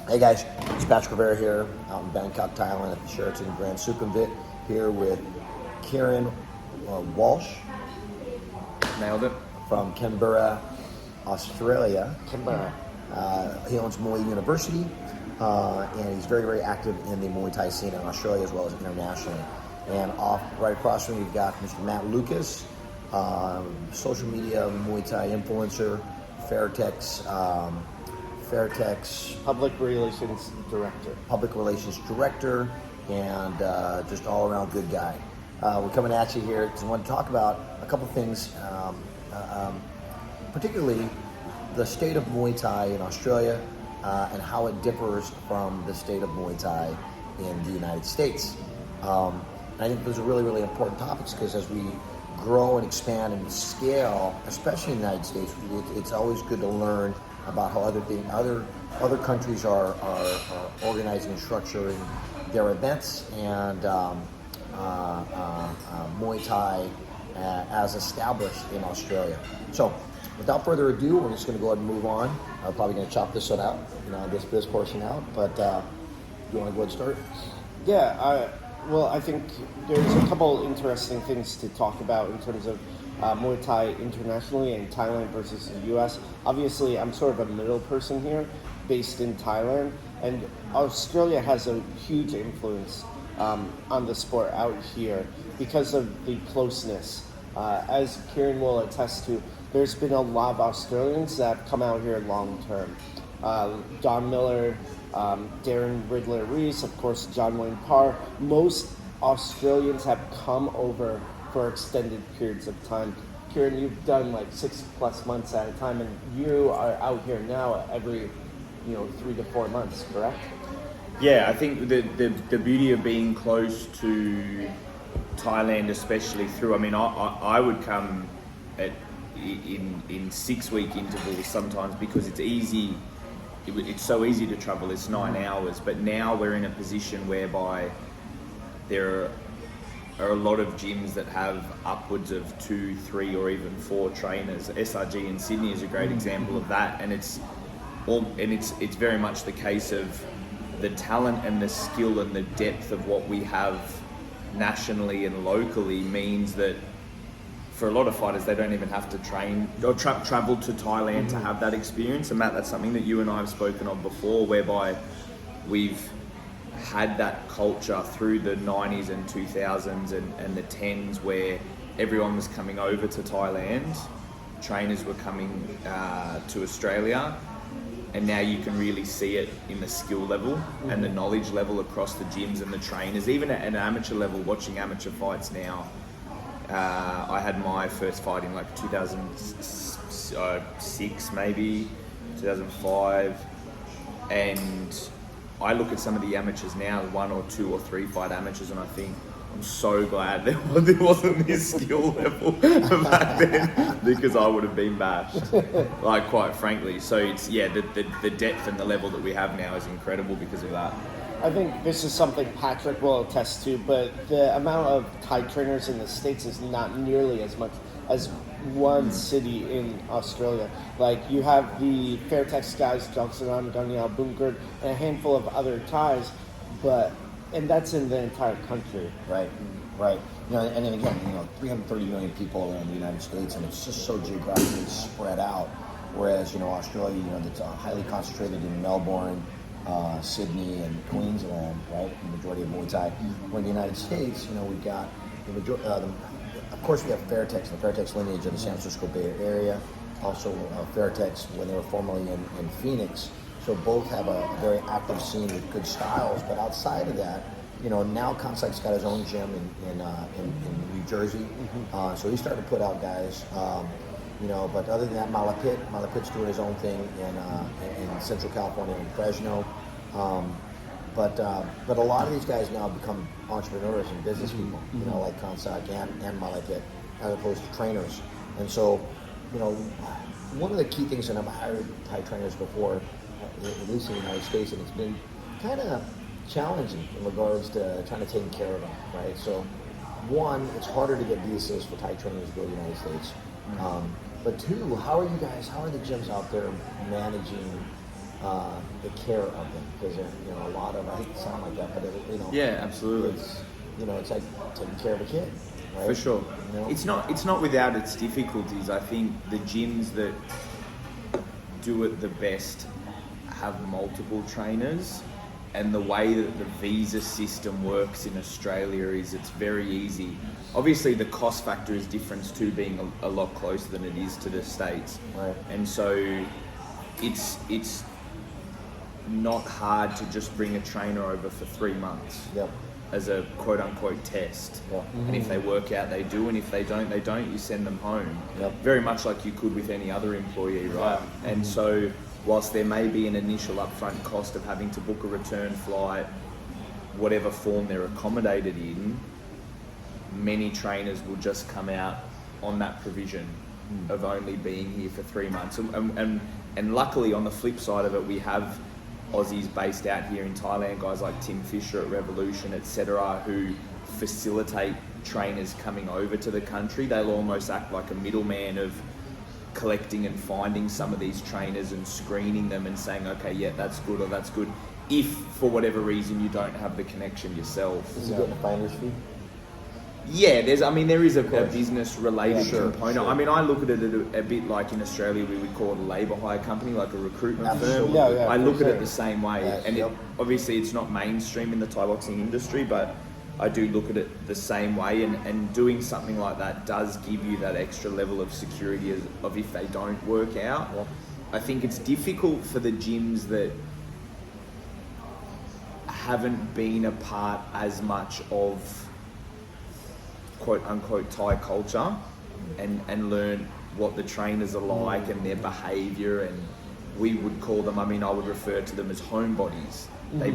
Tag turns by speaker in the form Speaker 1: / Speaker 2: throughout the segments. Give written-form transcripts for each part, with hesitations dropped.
Speaker 1: Hey guys, it's Patrick Rivera here out in Bangkok, Thailand at the Sheraton Grand Sukhumvit here with Kieran Walsh.
Speaker 2: Nailed it.
Speaker 1: From Canberra, Australia.
Speaker 2: Canberra.
Speaker 1: He owns Muay University and he's very, very active in the Muay Thai scene in Australia as well as internationally. And right across from me, you've got Mr. Matt Lucas, social media Muay Thai influencer, Fairtex
Speaker 2: Public Relations
Speaker 1: Director, and just all around good guy. We're coming at you here to want to talk about a couple things, particularly the state of Muay Thai in Australia and how it differs from the state of Muay Thai in the United States. I think those are really, really important topics because as we grow and expand and scale, especially in the United States, it's always good to learn about how other countries are organizing and structuring their events and Muay Thai as established in Australia. So, without further ado, we're just going to go ahead and move on. I'm probably going to chop this one out, this portion out. But you want to go ahead and start?
Speaker 2: Yeah. Well, I think there's a couple interesting things to talk about in terms of Muay Thai internationally and Thailand versus the U.S. Obviously, I'm sort of a middle person here, based in Thailand, and Australia has a huge influence on the sport out here because of the closeness. As Kieran will attest to, there's been a lot of Australians that have come out here long term. Don Miller, Darren Riddler-Reese, of course, John Wayne Parr. Most Australians have come over for extended periods of time. Kieran, you've done like 6+ months at a time, and you are out here now every 3 to 4 months, correct?
Speaker 3: Yeah, I think the beauty of being close to Thailand, especially through, I would come in 6-week intervals sometimes because it's easy. It's so easy to travel. It's 9 hours, but now we're in a position whereby there are a lot of gyms that have upwards of 2, 3, or even 4 trainers. SRG in Sydney is a great example of that, and it's very much the case of the talent and the skill and the depth of what we have nationally and locally means that for a lot of fighters, they don't even have to train or travel to Thailand to have that experience. And Matt, that's something that you and I have spoken of before, whereby we've had that culture through the 90s and 2000s and the 10s where everyone was coming over to Thailand, trainers were coming to Australia, and now you can really see it in the skill level and the knowledge level across the gyms and the trainers, even at an amateur level, watching amateur fights now. I had my first fight in like 2006, maybe 2005, and I look at some of the amateurs now, 1 or 2 or 3 fight amateurs, and I think I'm so glad there wasn't this skill level back then because I would have been bashed, like quite frankly. So it's the depth and the level that we have now is incredible because of that.
Speaker 2: I think this is something Patrick will attest to, but the amount of Thai trainers in the States is not nearly as much as one city in Australia. Like, you have the Fairtex guys, Joksanan, Ganyal, Boomgurt, and a handful of other Thais, and that's in the entire country.
Speaker 1: Right. And then again, 330 million people around the United States, and it's just so geographically spread out. Whereas, Australia, it's highly concentrated in Melbourne, Sydney, and Queensland, right? The majority of Muay Thai. Where in the United States, we've got the majority. Of course, we have Fairtex, the Fairtex lineage of the San Francisco Bay Area. Also, Fairtex when they were formerly in Phoenix. So both have a very active scene with good styles. But outside of that, now Consight's got his own gym in New Jersey. So he started to put out guys. But other than that, Malapit's doing his own thing in Central California in Fresno. But a lot of these guys now become entrepreneurs and business people, like Consight and Malapit, as opposed to trainers. And so, one of the key things, and I've hired Thai trainers before, at least in the United States, and it's been kind of challenging in regards to trying to take care of them, right? So, one, it's harder to get visas for Thai trainers to go to the United States. But two, how are the gyms out there managing the care of them, because a lot of, I hate to sound like that, but
Speaker 3: Yeah, absolutely.
Speaker 1: it's it's like taking care of a kid, right?
Speaker 3: For sure.
Speaker 1: You know?
Speaker 3: It's not without its difficulties. I think the gyms that do it the best have multiple trainers, and the way that the visa system works in Australia is it's very easy. Obviously, the cost factor is different too, being a lot closer than it is to the States.
Speaker 1: Right.
Speaker 3: And so it's not hard to just bring a trainer over for 3 months.
Speaker 1: Yep.
Speaker 3: As a quote unquote test.
Speaker 1: Yep.
Speaker 3: And if they work out, they do, and if they don't, they don't. You send them home.
Speaker 1: Yep.
Speaker 3: Very much like you could with any other employee, right? And so, whilst there may be an initial upfront cost of having to book a return flight, whatever form they're accommodated in, many trainers will just come out on that provision of only being here for 3 months. And luckily, on the flip side of it, we have Aussies based out here in Thailand, guys like Tim Fisher at Revolution, etc., who facilitate trainers coming over to the country. They'll almost act like a middleman of collecting and finding some of these trainers and screening them and saying, okay, yeah, that's good or that's good, if for whatever reason you don't have the connection yourself.
Speaker 1: Is it getting a finder's fee?
Speaker 3: Yeah, there is a business related component.
Speaker 1: Sure.
Speaker 3: I mean, I look at it a bit like in Australia we would call it a labour hire company, like a recruitment
Speaker 1: Absolutely.
Speaker 3: firm.
Speaker 2: Yeah,
Speaker 3: I look at it the same way,
Speaker 1: Yes,
Speaker 3: and
Speaker 1: yep.
Speaker 3: obviously it's not mainstream in the Thai boxing industry, but I do look at it the same way. And doing something like that does give you that extra level of security of if they don't work out.
Speaker 1: Yep.
Speaker 3: I think it's difficult for the gyms that haven't been a part as much of quote unquote Thai culture and learn what the trainers are like and their behaviour, and we would call them, I would refer to them as homebodies. They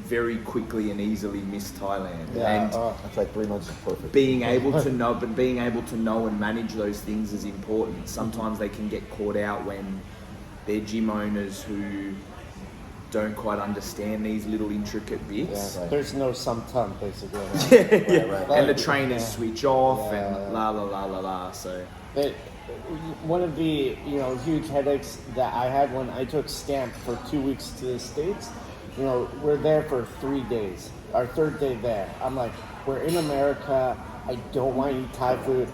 Speaker 3: very quickly and easily miss Thailand. And
Speaker 1: That's like 3 months is perfect.
Speaker 3: being able to know and manage those things is important. Sometimes they can get caught out when they're gym owners who don't quite understand these little intricate bits.
Speaker 1: Yeah, right.
Speaker 2: There's no some-tum, basically.
Speaker 1: Right.
Speaker 3: And the trainers switch off
Speaker 2: Yeah.
Speaker 3: and la la la la la. So
Speaker 2: One of the huge headaches that I had when I took Stamp for 2 weeks to the States, we're there for 3 days. Our third day there, I'm like, we're in America. I don't want to eat Thai food.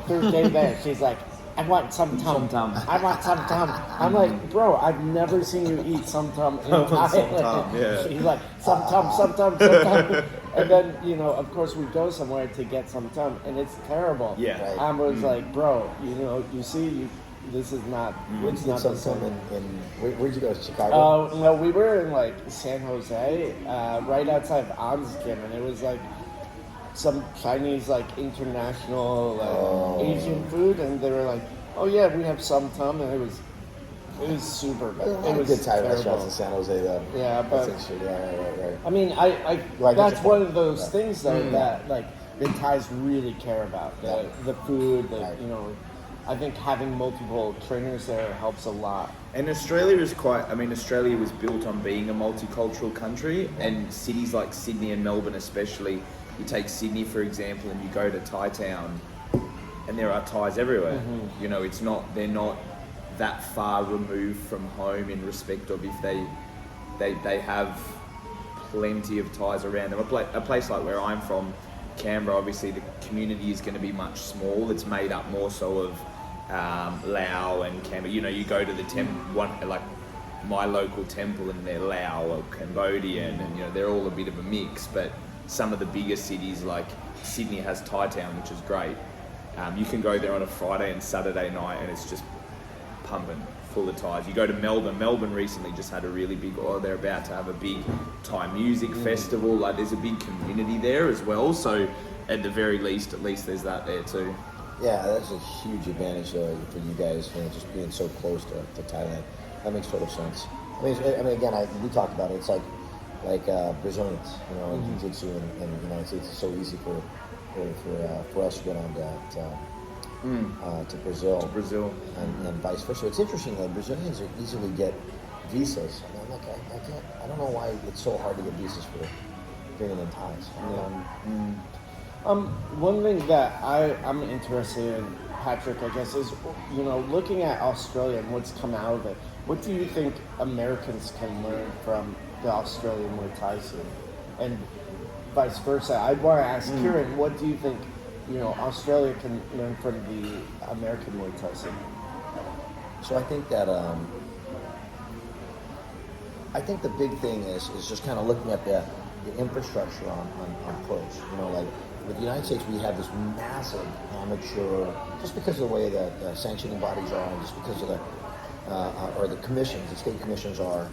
Speaker 2: Third day there, she's like, I want some tum. I want some tum. I'm like, bro, I've never seen you eat some tum in Thailand.
Speaker 3: Yeah.
Speaker 2: She's like, some tum. And then, of course, we go somewhere to get some tum, and it's terrible.
Speaker 3: Yeah.
Speaker 1: Right.
Speaker 2: I was like, bro, you see, this is not, it's not the
Speaker 1: Sometime
Speaker 2: same.
Speaker 1: where'd you go? Chicago?
Speaker 2: No, we were in like San Jose, right outside of Anskim, and it was like some Chinese, like international, Asian food, and they were like, "Oh yeah, we have some tum," and it was super bad. It was
Speaker 1: good Thai
Speaker 2: terrible.
Speaker 1: restaurants in San Jose, though.
Speaker 2: Yeah, but
Speaker 1: That's interesting. Yeah, right.
Speaker 2: I mean, I
Speaker 1: Right,
Speaker 2: that's
Speaker 1: that's
Speaker 2: one
Speaker 1: your
Speaker 2: of those
Speaker 1: point.
Speaker 2: things though that like the Thais really care about the food.
Speaker 1: Right.
Speaker 2: I think having multiple trainers there helps a lot.
Speaker 3: And Australia is Australia was built on being a multicultural country, and cities like Sydney and Melbourne especially, you take Sydney for example and you go to Thai town and there are Thais everywhere. They're not that far removed from home in respect of if they have plenty of Thais around them. A place like where I'm from, Canberra, obviously the community is going to be much small. It's made up more so of Lao and Canberra. You go to the like my local temple and they're Lao or Cambodian, and they're all a bit of a mix. But some of the bigger cities like Sydney has Thai town, which is great. You can go there on a Friday and Saturday night and it's just pumping full of Thais. You go to Melbourne. Melbourne recently just had a really big, they're about to have a big Thai music festival. Like there's a big community there as well. So at the very least, there's that there too.
Speaker 1: Yeah, that's a huge advantage for you guys, just being so close to Thailand. That makes total sense. Again, we talked about it. It's like Brazilians, in jiu-jitsu and the United States. It's so easy for us to get on to Brazil. And vice versa. It's interesting that Brazilians easily get visas. I'm like, I don't know why it's so hard to get visas for bringing in Thais.
Speaker 2: One thing that I'm interested in, Patrick, I guess, is looking at Australia and what's come out of it. What do you think Americans can learn from the Australian Muay Thai scene, and vice versa? I'd want to ask Kieran, what do you think, Australia can learn from the American Muay Thai scene?
Speaker 1: So I think that the big thing is just kind of looking at the infrastructure on pros. Like with the United States, we have this massive amateur, just because of the way that the sanctioning bodies are, and just because of the commissions, the state commissions are,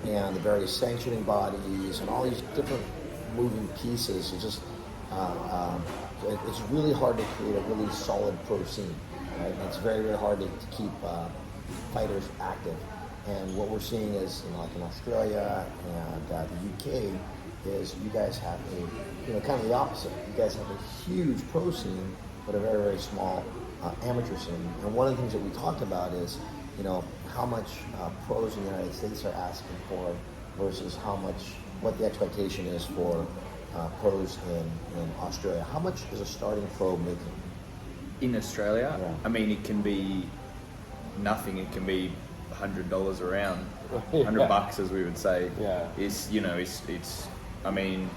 Speaker 1: and the various sanctioning bodies, and all these different moving pieces. It's just it's really hard to create a really solid pro scene. Right? And it's very, very hard to keep fighters active. And what we're seeing is, like in Australia and the UK, is you guys have kind of the opposite. You guys have a huge pro scene, but a very, very small amateur scene. And one of the things that we talked about is, how much pros in the United States are asking for versus what the expectation is for pros in Australia. How much is a starting pro making?
Speaker 3: In Australia,
Speaker 1: Yeah.
Speaker 3: I mean, it can be nothing. It can be $100 around, $100 as we would say.
Speaker 2: Yeah.
Speaker 3: It's. I mean,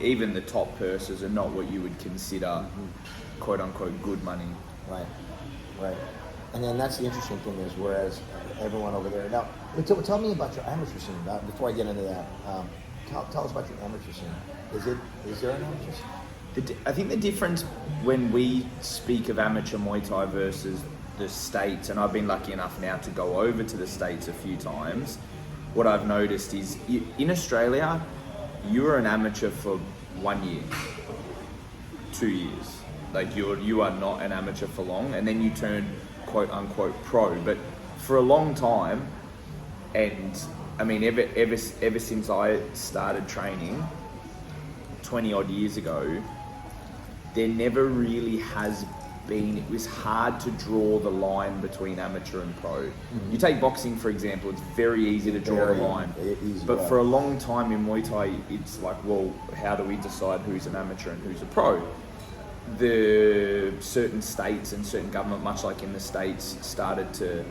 Speaker 3: even the top purses are not what you would consider, quote unquote, good money.
Speaker 1: Right. And then that's the interesting thing is, whereas everyone over there now. Tell me about your amateur scene. Before I get into that, tell us about your amateur scene. Is there an amateur scene?
Speaker 3: I think the difference when we speak of amateur Muay Thai versus the States, and I've been lucky enough now to go over to the States a few times, what I've noticed is in Australia, you are an amateur for 1 year, 2 years. Like you are not an amateur for long, and then you turn quote unquote pro. But for a long time, and I mean ever since I started training 20 odd years ago, there never really has been, it was hard to draw the line between amateur and pro. Mm-hmm. You take boxing, for example, it's very easy to draw a line. But for a long time in Muay Thai, it's like, well, how do we decide who's an amateur and who's a pro? The certain states and certain government, much like in the States, started to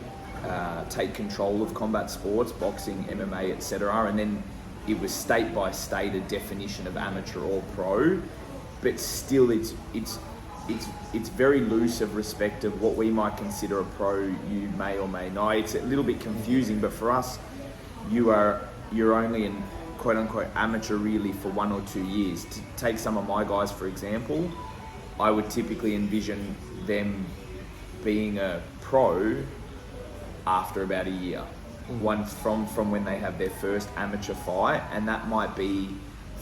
Speaker 3: take control of combat sports, boxing, MMA, etc. And then it was state by state a definition of amateur or pro. But still, it's very loose of respect of what we might consider a pro. You may or may not. It's a little bit confusing, but for us, you're only in quote unquote amateur really for 1 or 2 years. To take some of my guys, for example, I would typically envision them being a pro after about a year. One from when they have their first amateur fight, and that might be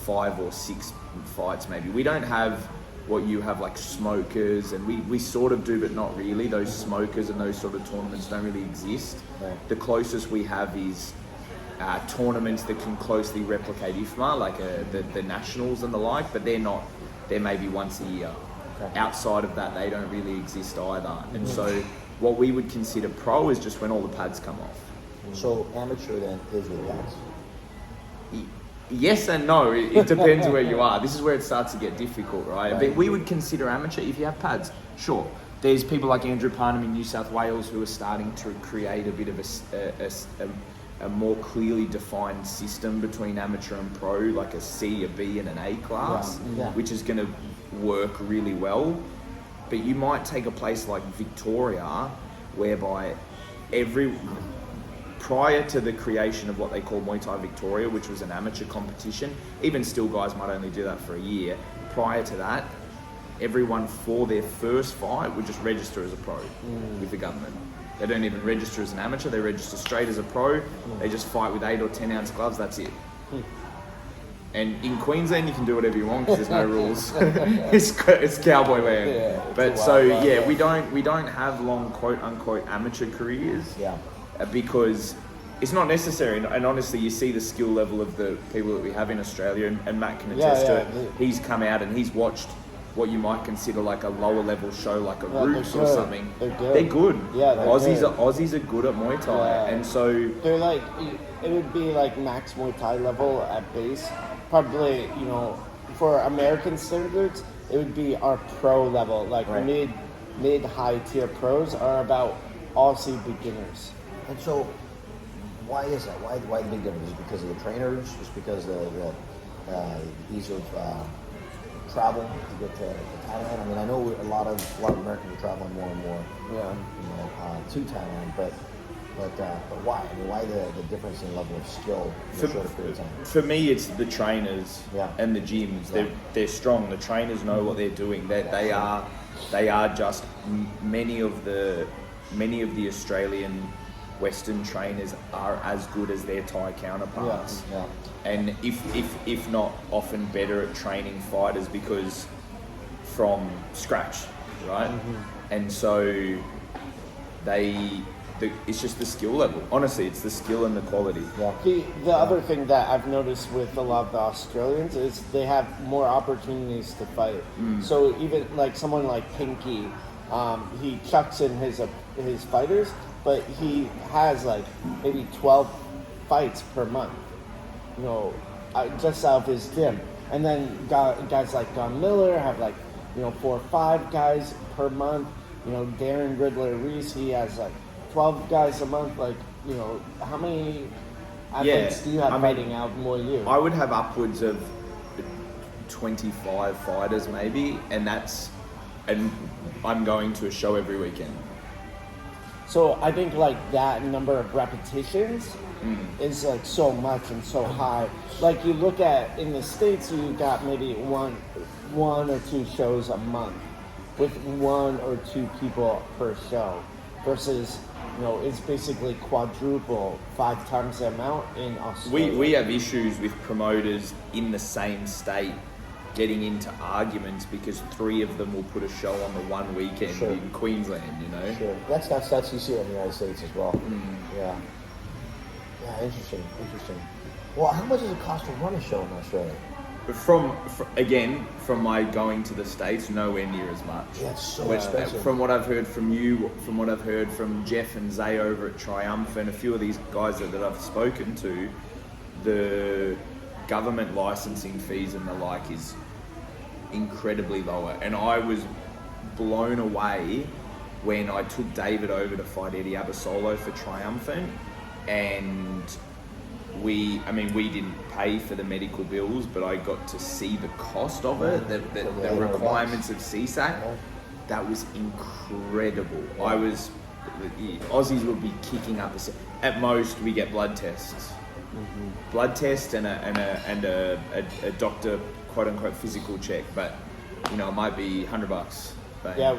Speaker 3: 5 or 6 fights maybe. We don't have what you have like smokers, and we sort of do but not really. Those smokers and those sort of tournaments don't really exist. Right. The closest we have is tournaments that can closely replicate IFMA, like the nationals and the like, but they're maybe once a year. Okay. Outside of that, they don't really exist either. And so what we would consider pro is just when all the pads come off.
Speaker 1: So amateur then is with pads?
Speaker 3: Yes and no. It depends where you are. This is where it starts to get difficult, right? But we would consider amateur if you have pads. Sure. There's people like Andrew Parnham in New South Wales who are starting to create a bit of a more clearly defined system between amateur and pro, like a C, a B, and an A class, which is going to work really well. But you might take a place like Victoria, whereby prior to the creation of what they call Muay Thai Victoria, which was an amateur competition, even still guys might only do that for a year. Prior to that, everyone for their first fight would just register as a pro with the government. They don't even register as an amateur, they register straight as a pro. They just fight with 8 or 10 ounce gloves, that's it. And in Queensland, you can do whatever you want because there's no rules. It's cowboy land.
Speaker 2: Yeah,
Speaker 3: but so we don't have long quote unquote amateur careers. Yeah. Because it's not necessary, and honestly you see the skill level of the people that we have in Australia, and Matt can attest to it. He's come out and he's watched what you might consider like a lower level show, like a Roots or something. They're good. Yeah, Aussies are good at Muay Thai, and so
Speaker 2: they're like, it would be like max Muay Thai level at base. Probably, for American standards, it would be our pro level, like mid high tier pros are about Aussie beginners.
Speaker 1: And so, why is that? Why the big difference? Is it because of the trainers? Just because the ease of travel to get to Thailand? I mean, I know a lot of Americans are traveling more and more, to Thailand, but why? I mean, why the difference in level of skill in a shorter period of time?
Speaker 3: For me, it's the trainers and the gyms.
Speaker 1: Yeah.
Speaker 3: They're strong. The trainers know what they're doing. They are just many of the Australian Western trainers are as good as their Thai counterparts.
Speaker 1: Yeah.
Speaker 3: And if not often better at training fighters because from scratch, right? And so it's just the skill level. Honestly, it's the skill and the quality.
Speaker 1: Yeah.
Speaker 2: The other thing that I've noticed with a lot of the Australians is they have more opportunities to fight. So even like someone like Pinky, he chucks in his fighters, but he has like maybe 12 fights per month, just out of his gym. And then guys like Don Miller have like 4 or 5 guys per month. Darren Riddler Reese, he has like 12 guys a month. Like, how many athletes do you have fighting out Muay Thai?
Speaker 3: I would have upwards of 25 fighters maybe, and I'm going to a show every weekend.
Speaker 2: So I think like that number of repetitions is like so much and so high. Like you look at in the States, you got maybe one or 2 shows a month with 1 or 2 people per show versus it's basically quadruple 5 times the amount in Australia.
Speaker 3: We have issues with promoters in the same state getting into arguments because 3 of them will put a show on the one weekend in Queensland,
Speaker 1: Sure. That's you see it in the United States as well. Yeah. Yeah, interesting. Well, how much does it cost to run a show in Australia?
Speaker 3: From my going to the States, nowhere near as much.
Speaker 1: Yeah, it's so expensive.
Speaker 3: From what I've heard from you, from what I've heard from Jeff and Zay over at Triumph, and a few of these guys that I've spoken to, the government licensing fees and the like is incredibly lower. And I was blown away when I took David over to fight Eddie Abasolo for Triumphant, and we didn't pay for the medical bills, but I got to see the cost of it, the requirements of CSAC. That was incredible. The Aussies would be kicking up at most we get blood tests. Blood test and a doctor quote unquote physical check, but it might be $100. But
Speaker 2: yeah,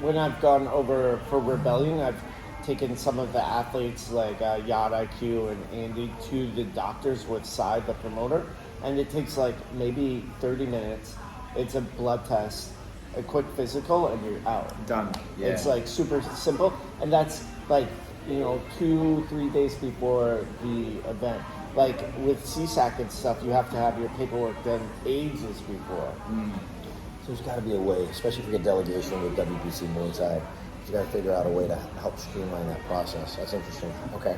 Speaker 2: when I've gone over for Rebellion, I've taken some of the athletes like Yacht IQ and Andy to the doctors with Sai, the promoter, and it takes like maybe 30 minutes. It's a blood test, a quick physical, and you're out.
Speaker 3: Done. Yeah.
Speaker 2: It's like super simple, and that's like 2-3 days before the event. Like with CSAC and stuff, you have to have your paperwork done ages before.
Speaker 1: So there's got to be a way, especially if you get delegation with WBC Muay Thai. You got to figure out a way to help streamline that process. That's interesting. Okay,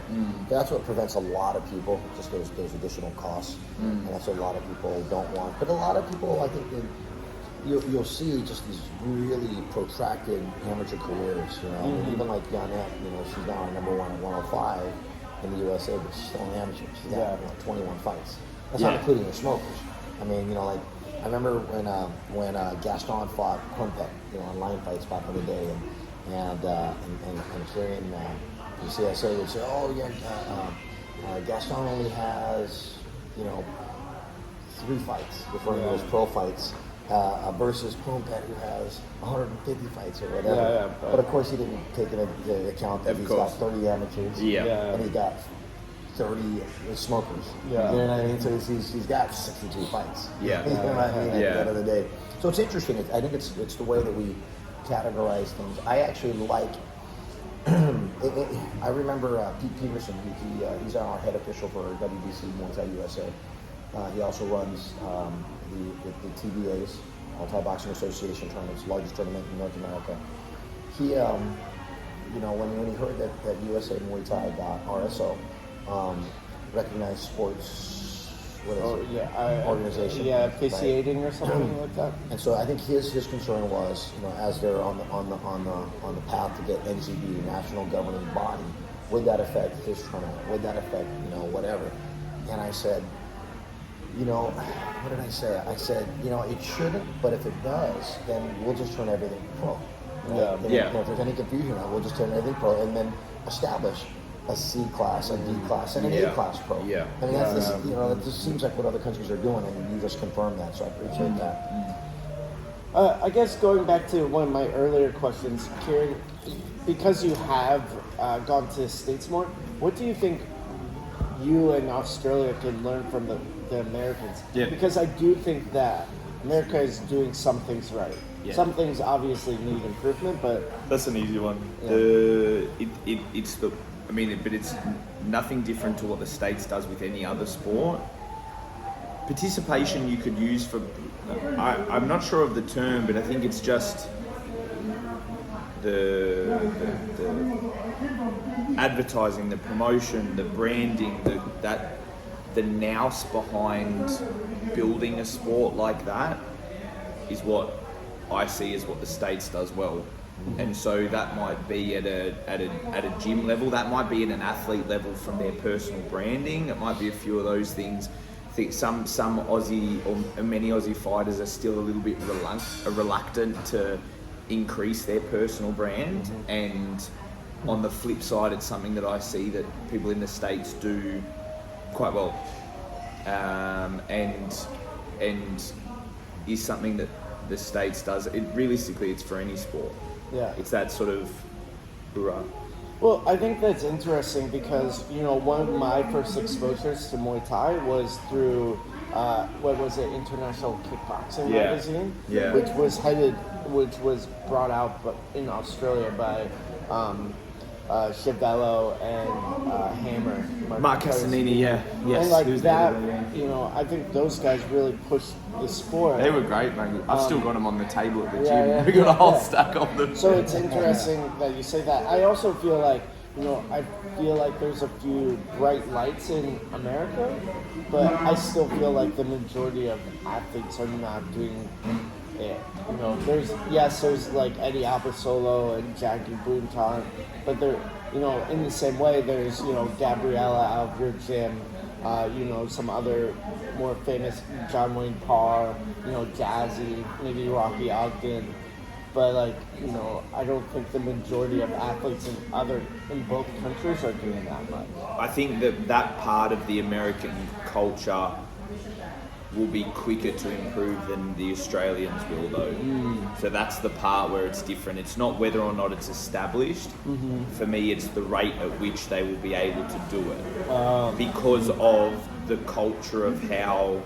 Speaker 1: that's what prevents a lot of people, just those additional costs, and that's what a lot of people don't want. But a lot of people, I think, you'll see just these really protracted amateur careers. Even like Yanette, she's now number 1 at 105 in the USA, but she's still an amateur. She's got 21 fights. That's not including the smokers. I mean, I remember when Gaston fought Quintet, online fights back in the day, and Kieran, the CSA would say, Gaston only has, 3 fights, referring to his pro fights, versus Quintet, who has 150 fights or whatever.
Speaker 2: Yeah,
Speaker 1: but of course, he didn't take into account that he's got 30 amateurs, and he got 30 smokers.
Speaker 2: Yeah.
Speaker 1: You know what I mean? So he's got 62 fights.
Speaker 3: Yeah.
Speaker 1: You know what I mean? At the end of the day. So it's interesting. I think it's the way that we categorize things. I actually like. I remember Pete Peterson. He's our head official for WBC Muay Thai USA. He also runs the TBAs, Thai Boxing Association tournaments, largest tournament in North America. He, when he heard that USA Muay Thai got RSO, recognized sports what is
Speaker 2: Oh,
Speaker 1: it?
Speaker 2: yeah,
Speaker 1: Organization.
Speaker 2: Yeah,
Speaker 1: Right.
Speaker 2: officiating or something like that.
Speaker 1: And so I think his concern was, as they're on the path to get NGB, national governing body, would that affect his tournament? Would that affect whatever? And I said, what did I say? I said, it shouldn't, but if it does, then we'll just turn everything pro. Right?
Speaker 3: Yeah.
Speaker 1: If there's any confusion, we'll just turn everything pro, and then establish a C class, a D class, and an A class pro.
Speaker 3: Yeah.
Speaker 1: I mean, that just seems like what other countries are doing, and you just confirmed that, so I appreciate that.
Speaker 2: I guess going back to one of my earlier questions, Kieran, because you have gone to the States more, what do you think you and Australia can learn from the Americans?
Speaker 3: Yeah.
Speaker 2: Because I do think that America is doing some things right.
Speaker 3: Yeah.
Speaker 2: Some things obviously need improvement, but
Speaker 3: That's an easy one.
Speaker 2: Yeah.
Speaker 3: But it's nothing different to what the States does with any other sport. Participation you could use for, I'm not sure of the term, but I think it's just the advertising, the promotion, the branding, the nous behind building a sport like that is what I see as what the States does well. And so that might be at a gym level, that might be at an athlete level from their personal branding, it might be a few of those things. I think some Aussie or many Aussie fighters are still a little bit reluctant to increase their personal brand, and on the flip side it's something that I see that people in the States do quite well, and is something that the States does. Realistically, it's for any sport.
Speaker 2: yeah.
Speaker 3: It's that sort of hoorah.
Speaker 2: Well, I think that's interesting because, one of my first exposures to Muay Thai was through, International Kickboxing
Speaker 3: Yeah.
Speaker 2: magazine,
Speaker 3: Yeah.
Speaker 2: which was brought out in Australia by Chevello and Hammer.
Speaker 3: Mark Castanini, yeah. Yes.
Speaker 2: And like
Speaker 3: he was
Speaker 2: that,
Speaker 3: there.
Speaker 2: I think those guys really pushed the sport.
Speaker 3: They were great, man. I've still got them on the table at the gym.
Speaker 2: yeah,
Speaker 3: We got a whole
Speaker 2: yeah.
Speaker 3: stack of them.
Speaker 2: So it's interesting that you say that. I also feel like, there's a few bright lights in America, but I still feel like the majority of athletes are not doing it. There's like Eddie Albasolo and Jackie Boonton, but they're, in the same way, there's, Gabriella out of your gym, some other more famous, John Wayne Parr, Jazzy, maybe Rocky Ogden. But I don't think the majority of athletes in both countries are doing that much.
Speaker 3: I think that part of the American culture will be quicker to improve than the Australians will, though. So that's the part where it's different. It's not whether or not it's established. For me, it's the rate at which they will be able to do it. Because of the culture of how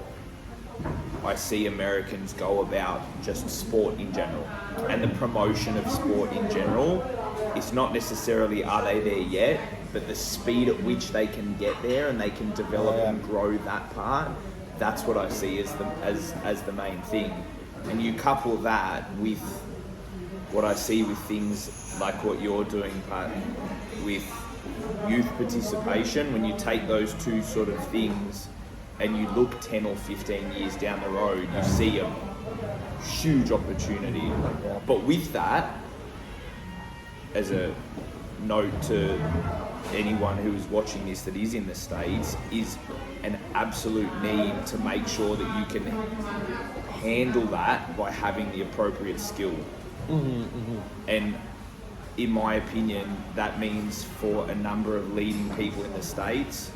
Speaker 3: I see Americans go about just sport in general and the promotion of sport in general. It's not necessarily are they there yet, but the speed at which they can get there and they can develop and grow that part. That's what I see as the main thing. And you couple that with what I see with things like what you're doing, Pat, with youth participation. When you take those two sort of things and you look 10 or 15 years down the road, you see a huge opportunity. But with that, as a note to anyone who is watching this that is in the States, is an absolute need to make sure that you can handle that by having the appropriate skill. And in my opinion, that means for a number of leading people in the States,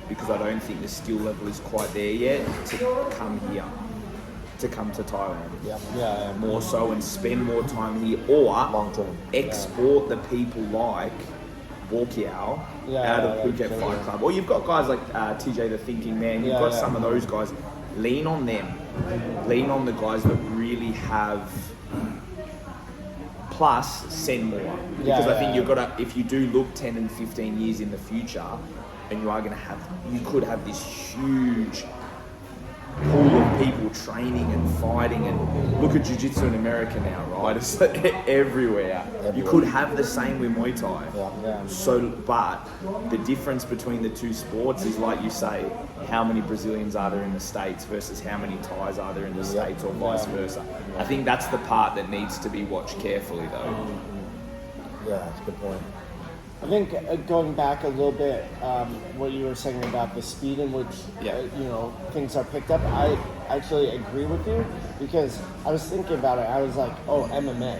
Speaker 3: because I don't think the skill level is quite there yet, to come here, to come to Thailand. More so, and spend more time here, or
Speaker 1: Long-term.
Speaker 3: export the people like Walkiao out of Phuket Fight Club. Or you've got guys like TJ the Thinking Man, you've got some of those guys. Lean on them. Lean on the guys that really have. Plus, send more. Because I think you've got to, if you do look 10 and 15 years in the future, and you are going to have, you could have this huge pool of people training and fighting, and look at jiu-jitsu in America now, right? It's everywhere. You could have the same with Muay Thai.
Speaker 2: Yeah.
Speaker 3: So, but the difference between the two sports is, like you say, how many Brazilians are there in the States versus how many Thais are there in the States, or vice versa. I think that's the part that needs to be watched carefully, though.
Speaker 1: Yeah, that's a good point.
Speaker 2: I think going back a little bit, what you were saying about the speed in which things are picked up, I actually agree with you, because I was thinking about it. I was like, oh, MMA.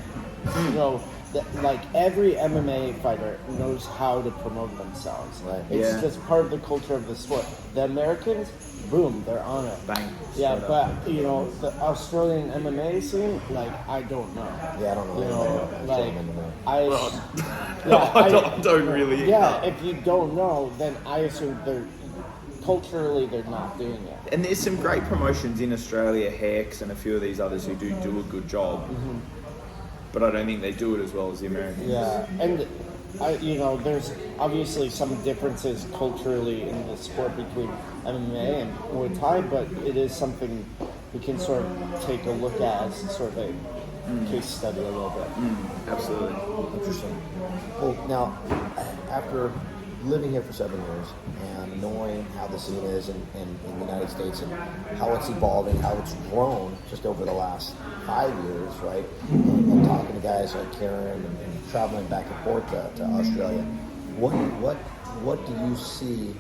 Speaker 2: Like every MMA fighter knows how to promote themselves.
Speaker 1: Right.
Speaker 2: It's just part of the culture of the sport. The Americans, boom, they're on it.
Speaker 3: Bang.
Speaker 2: Yeah, but the Australian MMA scene, like, I don't know.
Speaker 1: Yeah, I don't know.
Speaker 3: I don't really.
Speaker 2: Yeah, if you don't know, then I assume culturally they're not doing it.
Speaker 3: And there's some great promotions in Australia, Hex and a few of these others who do a good job. Mm-hmm. But I don't think they do it as well as the Americans.
Speaker 2: Yeah, and there's obviously some differences culturally in the sport between MMA and Muay Thai, but it is something we can sort of take a look at as sort of a case study a little bit.
Speaker 3: Absolutely.
Speaker 1: Interesting. Well, now, after living here for 7 years and knowing how the scene is in the United States and how it's evolving, how it's grown just over the last 5 years, right? And talking to guys like Kieran and traveling back and forth to Australia, what do you see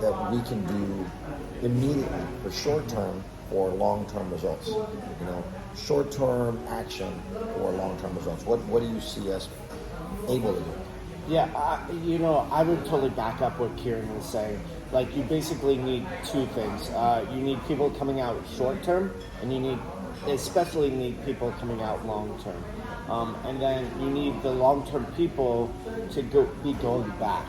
Speaker 1: that we can do immediately for short-term or long-term results? Short-term action or long-term results. What do you see us able to do?
Speaker 2: Yeah, I would totally back up what Kieran was saying. Like, you basically need two things. You need people coming out short term, and you especially need people coming out long term. And then you need the long term people to be going back.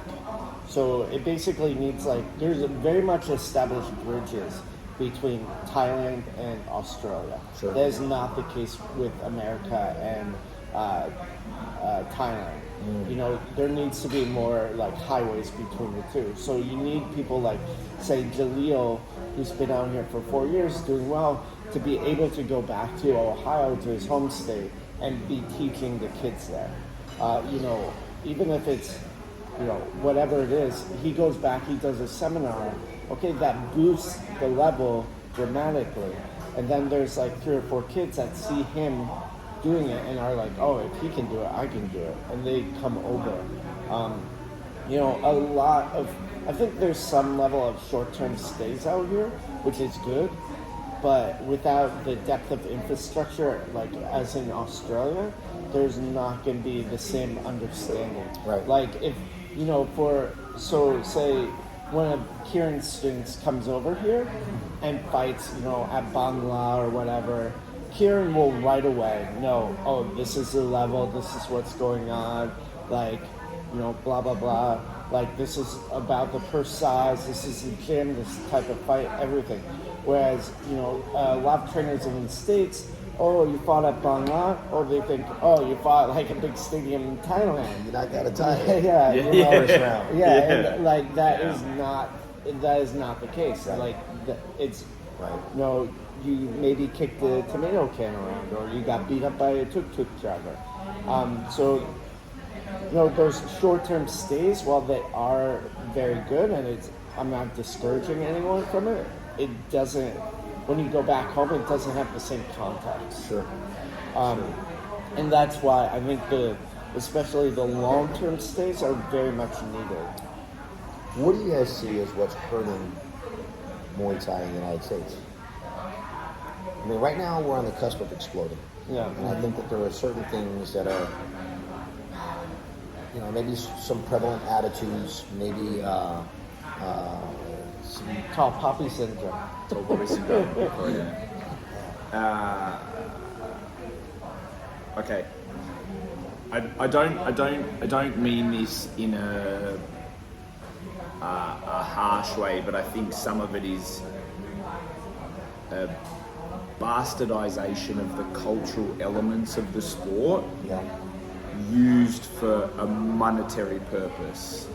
Speaker 2: So it basically needs, there's very much established bridges between Thailand and Australia.
Speaker 1: Sure.
Speaker 2: That is not the case with America and Thailand. There needs to be more highways between the two. So you need people like, say, Jaleel, who's been out here for 4 years doing well, to be able to go back to Ohio, to his home state, and be teaching the kids there. Even if it's, whatever it is, he goes back, he does a seminar, okay, that boosts the level dramatically. And then there's 3 or 4 kids that see him doing it and are like, oh, if he can do it, I can do it, and they come over. I think there's some level of short-term stays out here, which is good, but without the depth of infrastructure, as in Australia, there's not going to be the same understanding.
Speaker 1: Right.
Speaker 2: If, say one of Kieran's students comes over here and fights, at Bangla or whatever, Kieran will right away know, oh, this is the level, this is what's going on, blah, blah, blah. This is about the purse size, this is the gym, this type of fight, everything. Whereas, a lot of trainers in the States, oh, you fought at Bangla, or they think, oh, you fought a big stadium in Thailand.
Speaker 1: You knocked out a Thai.
Speaker 2: First
Speaker 1: round.
Speaker 2: That is not the case.
Speaker 1: Right.
Speaker 2: It's,
Speaker 1: right.
Speaker 2: You maybe kicked the tomato can around, or you got beat up by a tuk-tuk driver. Those short-term stays, while they are very good, and I'm not discouraging anyone from it, it doesn't, when you go back home, it doesn't have the same context.
Speaker 1: Sure.
Speaker 2: And that's why I think especially the long-term stays are very much needed.
Speaker 1: What do you guys see as what's hurting Muay Thai in the United States? I mean, right now we're on the cusp of exploding.
Speaker 2: Yeah.
Speaker 1: And I think that there are certain things that are, maybe some prevalent attitudes, maybe some
Speaker 2: Tall poppy syndrome.
Speaker 3: Okay. I don't mean this in a harsh way, but I think some of it is a bastardization of the cultural elements of the sport used for a monetary purpose.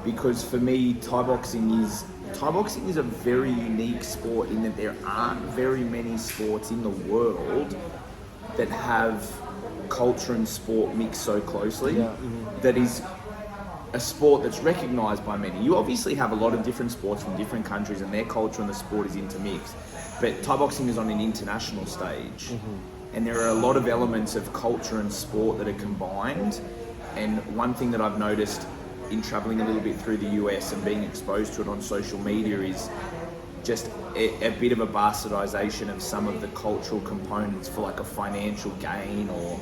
Speaker 3: Because for me, Thai boxing is Thai boxing is a very unique sport in that there aren't very many sports in the world that have culture and sport mixed so closely. That is a sport that's recognised by many. You obviously have a lot of different sports from different countries and their culture and the sport is intermixed. But Thai boxing is on an international stage. And there are a lot of elements of culture and sport that are combined. And one thing that I've noticed in traveling a little bit through the US and being exposed to it on social media is just a bit of a bastardization of some of the cultural components for like a financial gain or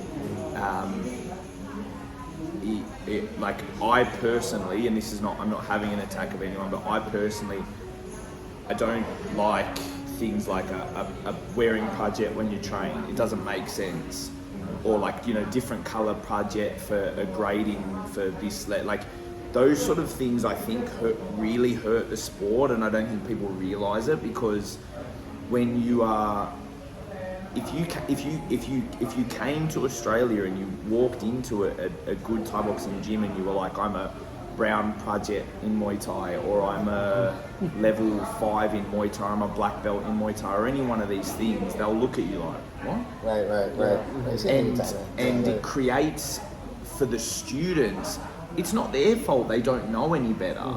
Speaker 3: like I personally, and this is not, I'm not having an attack of anyone, but I personally, I don't like things like a wearing pajet when you train. It doesn't make sense. Or like, you know, different color pajet for a grading for this, like those sort of things I think really hurt the sport, and I don't think people realize it, because when you are, if you came to Australia and you walked into a good Thai boxing gym and you were like, I'm a brown pajet in Muay Thai, or I'm a level 5 in Muay Thai, I'm a black belt in Muay Thai, or any one of these things, they'll look at you like, what?
Speaker 1: Right.
Speaker 3: And it creates, for the students, it's not their fault they don't know any better,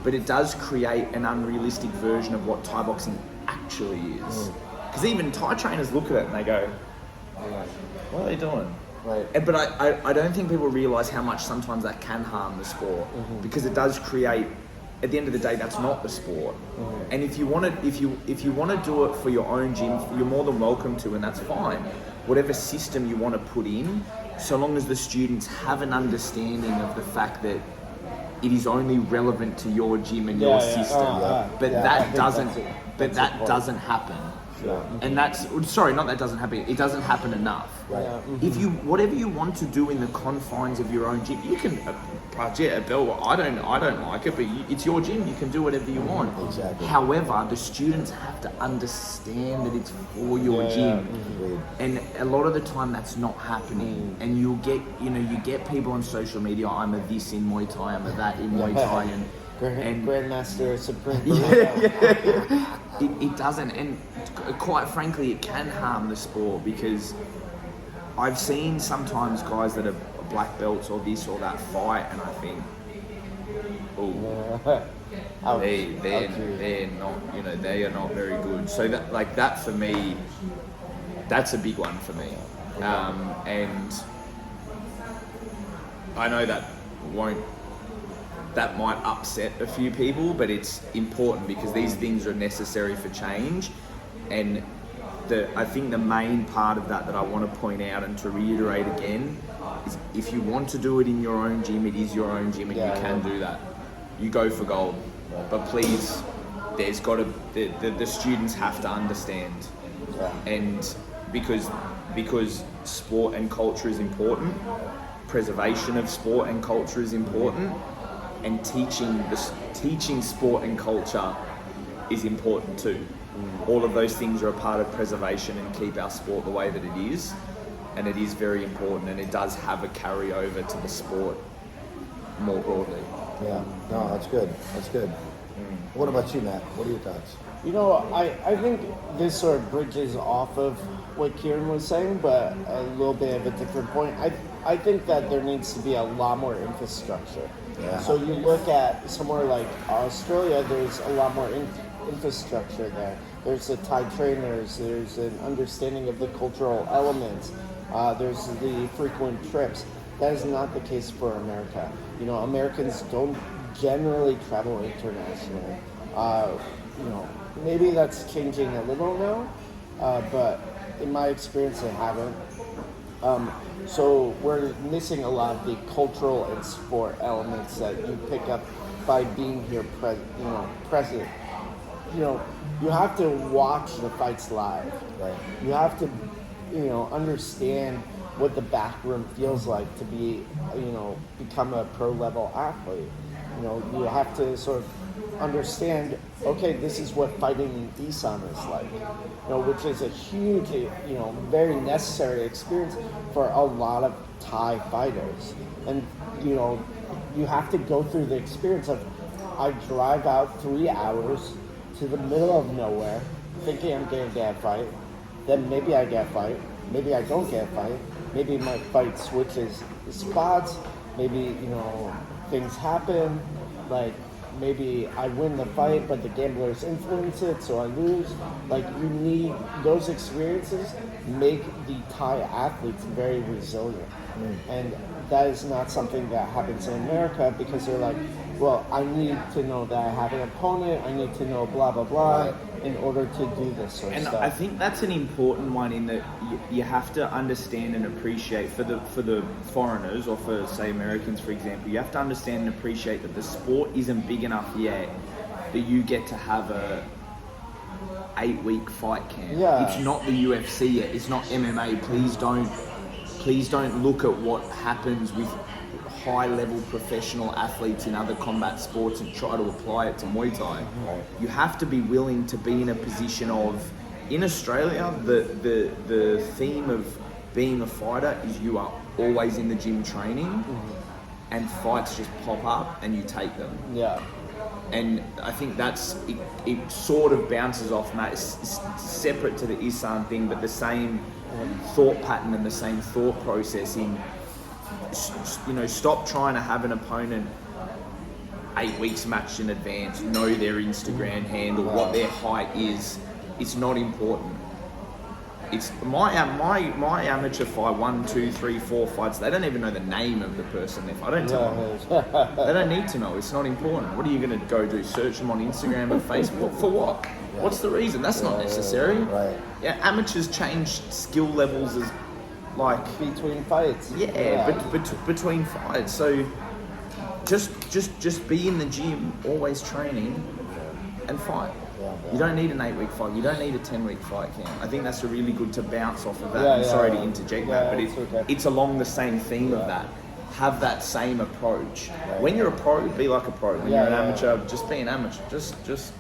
Speaker 3: but it does create an unrealistic version of what Thai boxing actually is. Because even Thai trainers look at it and they go, what are they doing?
Speaker 1: Right.
Speaker 3: But I don't think people realise how much sometimes that can harm the sport, because it does create, at the end of the day, that's not the sport. And if you want to, if you want to do it for your own gym, you're more than welcome to, and that's fine. Whatever system you want to put in, so long as the students have an understanding of the fact that it is only relevant to your gym and your system. But that doesn't happen. And that's, sorry, not that doesn't happen, it doesn't happen enough. If you, whatever you want to do in the confines of your own gym, you can project a belt. I don't like it, but it's your gym, you can do whatever you want.
Speaker 1: Exactly.
Speaker 3: However, the students have to understand that it's for your gym. And a lot of the time that's not happening. And you'll get, you get people on social media, I'm a this in Muay Thai, I'm a that in Muay Thai, and
Speaker 2: Grandmaster Supreme.
Speaker 3: It doesn't, and quite frankly, it can harm the sport, because I've seen sometimes guys that are black belts or this or that fight, and I think, they're not, they are not very good. So that, like that for me, that's a big one for me, and I know that might upset a few people, but it's important because these things are necessary for change. And I think the main part of that I want to point out and to reiterate again is, if you want to do it in your own gym, it is your own gym, and you can do that. You go for gold, but please, there's got to, the students have to understand, and because sport and culture is important, preservation of sport and culture is important, and teaching sport and culture is important too. All of those things are a part of preservation and keep our sport the way that it is, and it is very important, and it does have a carryover to the sport more broadly.
Speaker 1: Yeah, no, that's good. What about you, Matt? What are your thoughts?
Speaker 2: I think this sort of bridges off of what Kieran was saying, but a little bit of a different point. I think that there needs to be a lot more infrastructure.
Speaker 1: Yeah.
Speaker 2: So you look at somewhere like Australia, there's a lot more infrastructure there. There's the Thai trainers, there's an understanding of the cultural elements, there's the frequent trips. That is not the case for America. Americans don't generally travel internationally. Maybe that's changing a little now, but in my experience, they haven't. So we're missing a lot of the cultural and sport elements that you pick up by being here present. You have to watch the fights live.
Speaker 1: Right.
Speaker 2: You have to, understand what the back room feels like to be, become a pro level athlete. You have to sort of understand, okay, this is what fighting in Isan is like, which is a huge, very necessary experience for a lot of Thai fighters. And, you have to go through the experience of I drive out 3 hours to the middle of nowhere, thinking I'm going to get a fight. Then maybe I get a fight. Maybe I don't get a fight. Maybe my fight switches spots. Maybe, things happen. Like, maybe I win the fight, but the gamblers influence it, so I lose. Like, you need those experiences make the Thai athletes very resilient. And that is not something that happens in America because they're like, well, I need to know that I have an opponent, I need to know blah, blah, blah, in order to do this sort of
Speaker 3: And
Speaker 2: stuff.
Speaker 3: I think that's an important one in that you have to understand and appreciate for the foreigners or for, say, Americans, for example, you have to understand and appreciate that the sport isn't big enough yet that you get to have a 8-week fight camp.
Speaker 2: Yeah.
Speaker 3: It's not the UFC yet. It's not MMA. Please don't look at what happens with high-level professional athletes in other combat sports and try to apply it to Muay Thai.
Speaker 1: Right.
Speaker 3: You have to be willing to be in a position of, in Australia, the theme of being a fighter is you are always in the gym training, and fights just pop up and you take them.
Speaker 2: Yeah.
Speaker 3: And I think it sort of bounces off, Matt. It's separate to the Isan thing, but the same thought pattern and the same thought process in, stop trying to have an opponent 8 weeks matched in advance, know their Instagram handle, what their height is. It's not important. It's my amateur fight, 1, 2, 3, 4 fights. They don't even know the name of the person. If I don't tell them, they don't need to know. It's not important. What are you going to go do? Search them on Instagram and Facebook for what? What's the reason? That's not necessary.
Speaker 1: Right.
Speaker 3: Yeah, amateurs change skill levels as like
Speaker 2: Between fights.
Speaker 3: between fights. So just be in the gym, always training, and fight. You don't need an 8-week fight. You don't need a 10-week fight camp. I think that's really good to bounce off of that. I'm sorry to interject that, but it's along the same theme of that. Have that same approach. When you're a pro, be like a pro. When you're an amateur, just be an amateur. Just.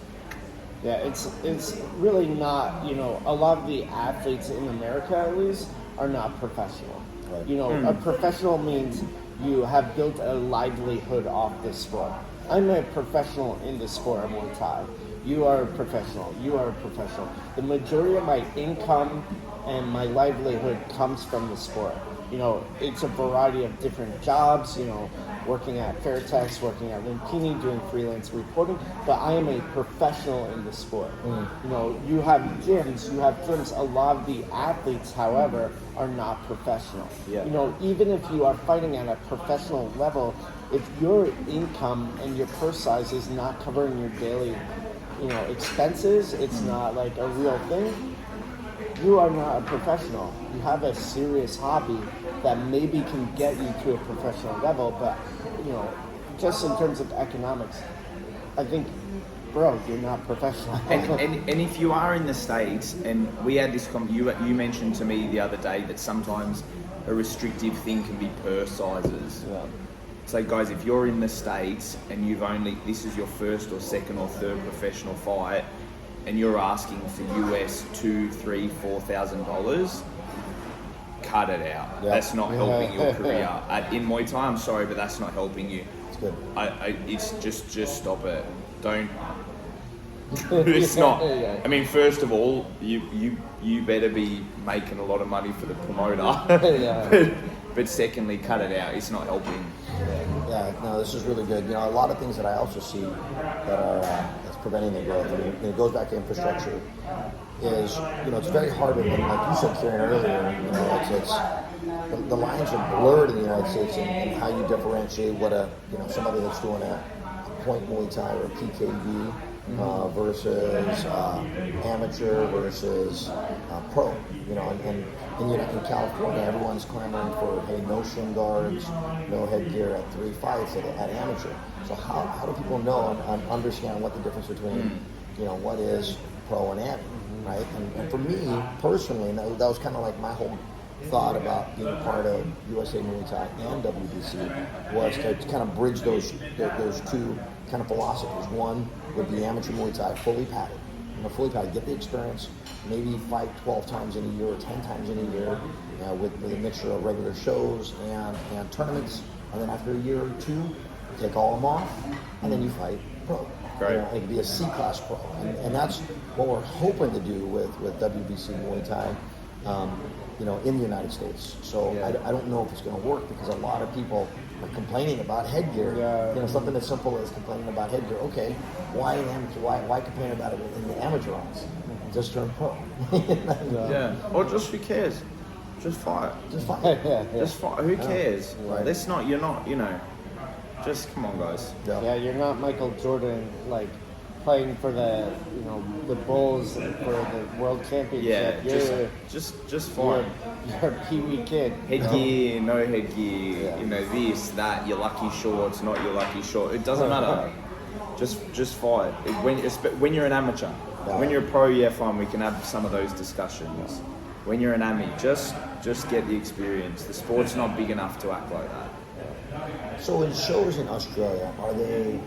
Speaker 2: Yeah, it's really not, a lot of the athletes in America at least are not professional.
Speaker 1: Right.
Speaker 2: A professional means you have built a livelihood off this sport. I'm a professional in the sport of Muay Thai. You are a professional. You are a professional. The majority of my income and my livelihood comes from the sport. It's a variety of different jobs, working at Fairtex, working at Limpini, doing freelance reporting, but I am a professional in the sport. You have gyms. A lot of the athletes, however, are not professional. Even if you are fighting at a professional level, if your income and your purse size is not covering your daily, expenses, it's not like a real thing, you are not a professional. You have a serious hobby that maybe can get you to a professional level, but just in terms of economics, I think, bro, you're not professional.
Speaker 3: and if you are in the States, and we had this you mentioned to me the other day that sometimes a restrictive thing can be purse sizes. So guys, if you're in the States and this is your first or second or third professional fight, and you're asking for US $2,000, $3,000, $4,000, cut it out. That's not helping your career. In Muay Thai, I'm sorry, but that's not helping you.
Speaker 1: It's good.
Speaker 3: It's just stop it. Don't. It's not. I mean, first of all, you better be making a lot of money for the promoter. But secondly, cut it out. It's not helping.
Speaker 1: Yeah, no, this is really good. A lot of things that I also see that are that's preventing the growth. I mean, it goes back to infrastructure. Is it's very hard, and like you said, Kieran, earlier. It's the lines are blurred in the United States, and how you differentiate what somebody that's doing a point Muay Thai or a PKB versus amateur versus pro. And in California, everyone's clamoring for, hey, no shin guards, no headgear at 3 fights at amateur. So how do people know and understand what the difference between, what is pro and am, right? And for me, personally, that was kind of like my whole thought about being part of USA Muay Thai and WBC was to kind of bridge those two kind of philosophies. One would be amateur Muay Thai, fully padded. Fully padded, get the experience, maybe fight 12 times in a year or 10 times in a year with a mixture of regular shows and tournaments. And then after a year or two, take all of them off, and then you fight pro.
Speaker 3: Right.
Speaker 1: You know, it could be a C-class pro, and that's what we're hoping to do with WBC Muay Thai, in the United States. So I don't know if it's going to work because a lot of people are complaining about headgear.
Speaker 2: Yeah.
Speaker 1: Something as simple as complaining about headgear. Okay, why an amateur? Why complain about it in the amateur ranks? Just turn pro.
Speaker 3: Or just who cares? Just fight.
Speaker 1: Just fight.
Speaker 3: Just fight. Who cares?
Speaker 1: Right.
Speaker 3: Let's not. You're not. Just come on, guys.
Speaker 2: Yeah, you're not Michael Jordan, like playing for the Bulls for the World Championship.
Speaker 3: Yeah, just fight.
Speaker 2: You're a Pee-wee kid.
Speaker 3: Headgear, no headgear. This, that. Your lucky shorts, not your lucky short. It doesn't matter. Just fight. When you're an amateur, when you're a pro, fine. We can have some of those discussions. When you're an ami, just get the experience. The sport's not big enough to act like that.
Speaker 1: So in shows in Australia, are they,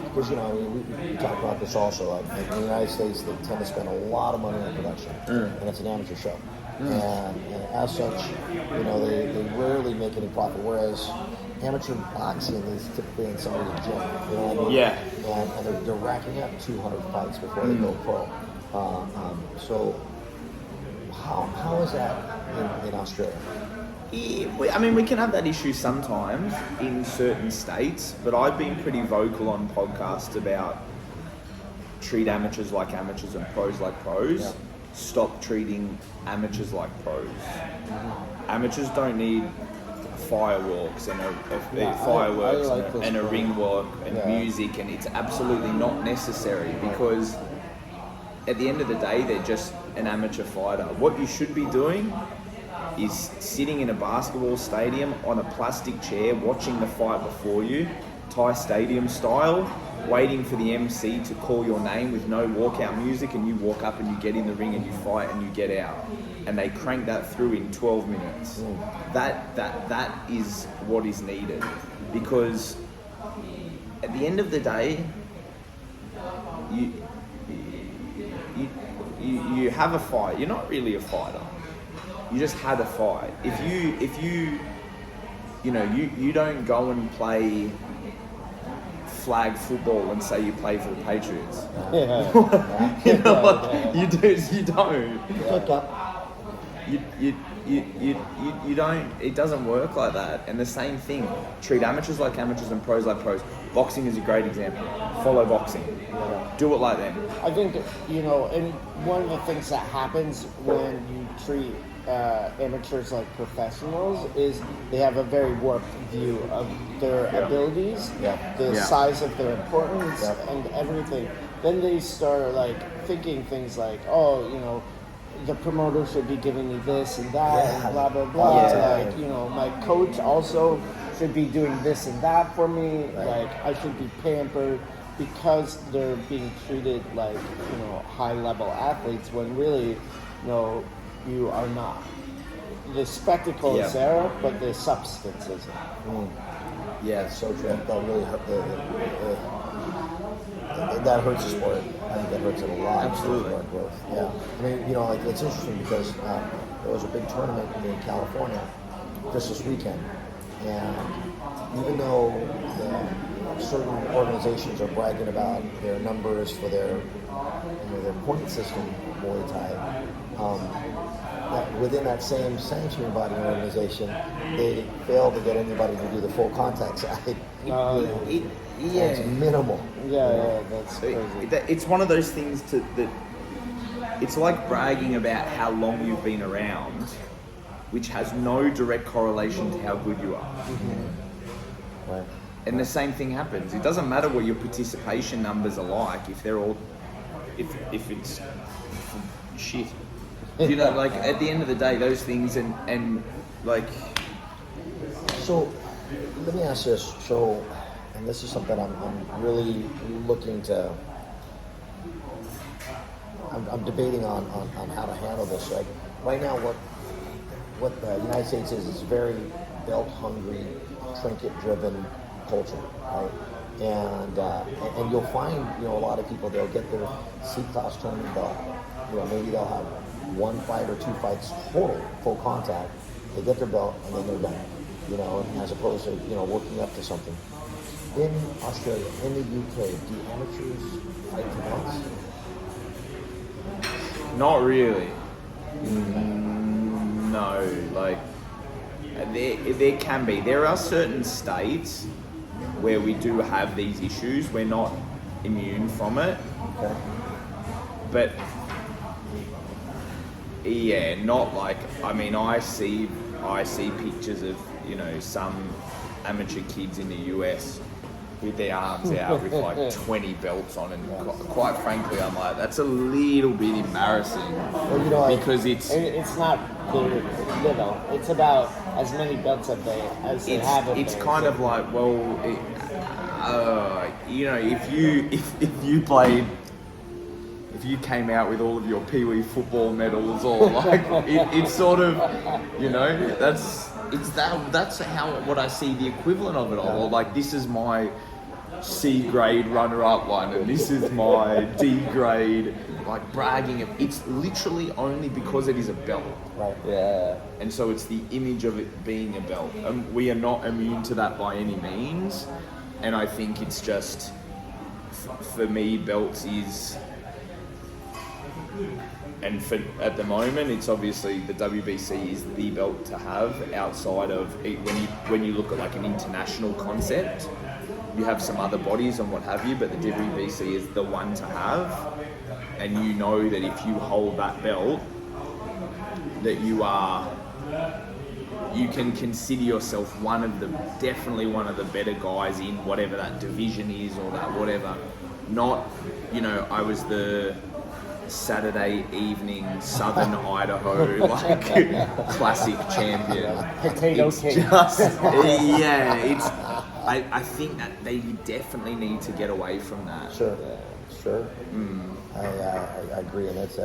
Speaker 1: because we talked about this also, in the United States they tend to spend a lot of money on production, and it's an amateur show. And as such, they rarely make any profit, whereas amateur boxing is typically in somebody's gym. You know what I mean?
Speaker 3: Yeah.
Speaker 1: And they're racking up 200 fights before they go pro. So how is that in Australia?
Speaker 3: I mean, we can have that issue sometimes in certain states, but I've been pretty vocal on podcasts about treat amateurs like amateurs and pros like pros.
Speaker 1: Yeah.
Speaker 3: Stop treating amateurs like pros. Amateurs don't need fireworks and a ring work and music, and it's absolutely not necessary because at the end of the day, they're just an amateur fighter. What you should be doing is sitting in a basketball stadium on a plastic chair, watching the fight before you, Thai stadium style, waiting for the MC to call your name with no walkout music, and you walk up and you get in the ring and you fight and you get out. And they crank that through in 12 minutes. That is what is needed, because at the end of the day, you have a fight. You're not really a fighter. You just had a fight. If you don't go and play flag football and say you play for the Patriots. You don't. You don't. It doesn't work like that. And the same thing. Treat amateurs like amateurs and pros like pros. Boxing is a great example. Follow boxing. Do it like them.
Speaker 2: I think and one of the things that happens when you treat amateurs like professionals is they have a very warped view of their abilities, the size of their importance, and everything. Then they start thinking things like, the promoter should be giving me this and that, and blah blah blah. My coach also should be doing this and that for me. I should be pampered, because they're being treated like high level athletes when really you are not. The spectacle is there, but the substance isn't.
Speaker 1: Yeah, it's so true. That really hurt. That hurts the sport. I think that hurts it a lot.
Speaker 3: Absolutely.
Speaker 1: Sport growth. Yeah. I mean, it's interesting because there was a big tournament in California just this weekend, and even though certain organizations are bragging about their numbers for their point system, Muay Thai, that within that same sanctioning body organization, they failed to get anybody to do the full contact side. It's minimal.
Speaker 2: That's crazy.
Speaker 3: It's one of those things that it's like bragging about how long you've been around, which has no direct correlation to how good you are.
Speaker 1: Right.
Speaker 3: And the same thing happens. It doesn't matter what your participation numbers are like if they're all, if it's shit. At the end of the day, those things and
Speaker 1: So, let me ask this. So, and this is something I'm really looking to. I'm debating on how to handle this. Right now, what the United States is very belt hungry, trinket driven culture, right? And you'll find a lot of people, they'll get their C-class tournament belt. Maybe they'll have one fight or two fights total, full contact. They get their belt and then they're done. As opposed to working up to something. In Australia, in the UK, do amateurs fight to belts?
Speaker 3: Not really. No, like there can be. There are certain states where we do have these issues. We're not immune from it,
Speaker 1: Okay.
Speaker 3: but yeah, not like. I mean, I see pictures of some amateur kids in the US with their arms out with like 20 belts on, and quite frankly, I'm like, that's a little bit embarrassing.
Speaker 1: Well,
Speaker 3: because it's
Speaker 2: not the belt. It's about as many belts as they have.
Speaker 3: It's kind of like, well, if you came out with all of your Pee-wee football medals, or like, it's sort of, that's what I see the equivalent of it all. Or like, this is my C grade runner-up one, and this is my D grade, like bragging. It's literally only because it is a belt.
Speaker 1: Right.
Speaker 2: Yeah.
Speaker 3: And so it's the image of it being a belt. We are not immune to that by any means. And I think it's just, for me, belts is, and for at the moment, it's obviously the WBC is the belt to have outside of it. When you look at like an international concept, you have some other bodies and what have you, but the WBC is the one to have. And you know that if you hold that belt, that you can consider yourself definitely one of the better guys in whatever that division is, or that whatever. Not, I was the Saturday evening Southern Idaho like classic champion.
Speaker 2: Potato
Speaker 3: It's
Speaker 2: cake.
Speaker 3: just, I think that they definitely need to get away from that.
Speaker 1: Sure. I agree, and that's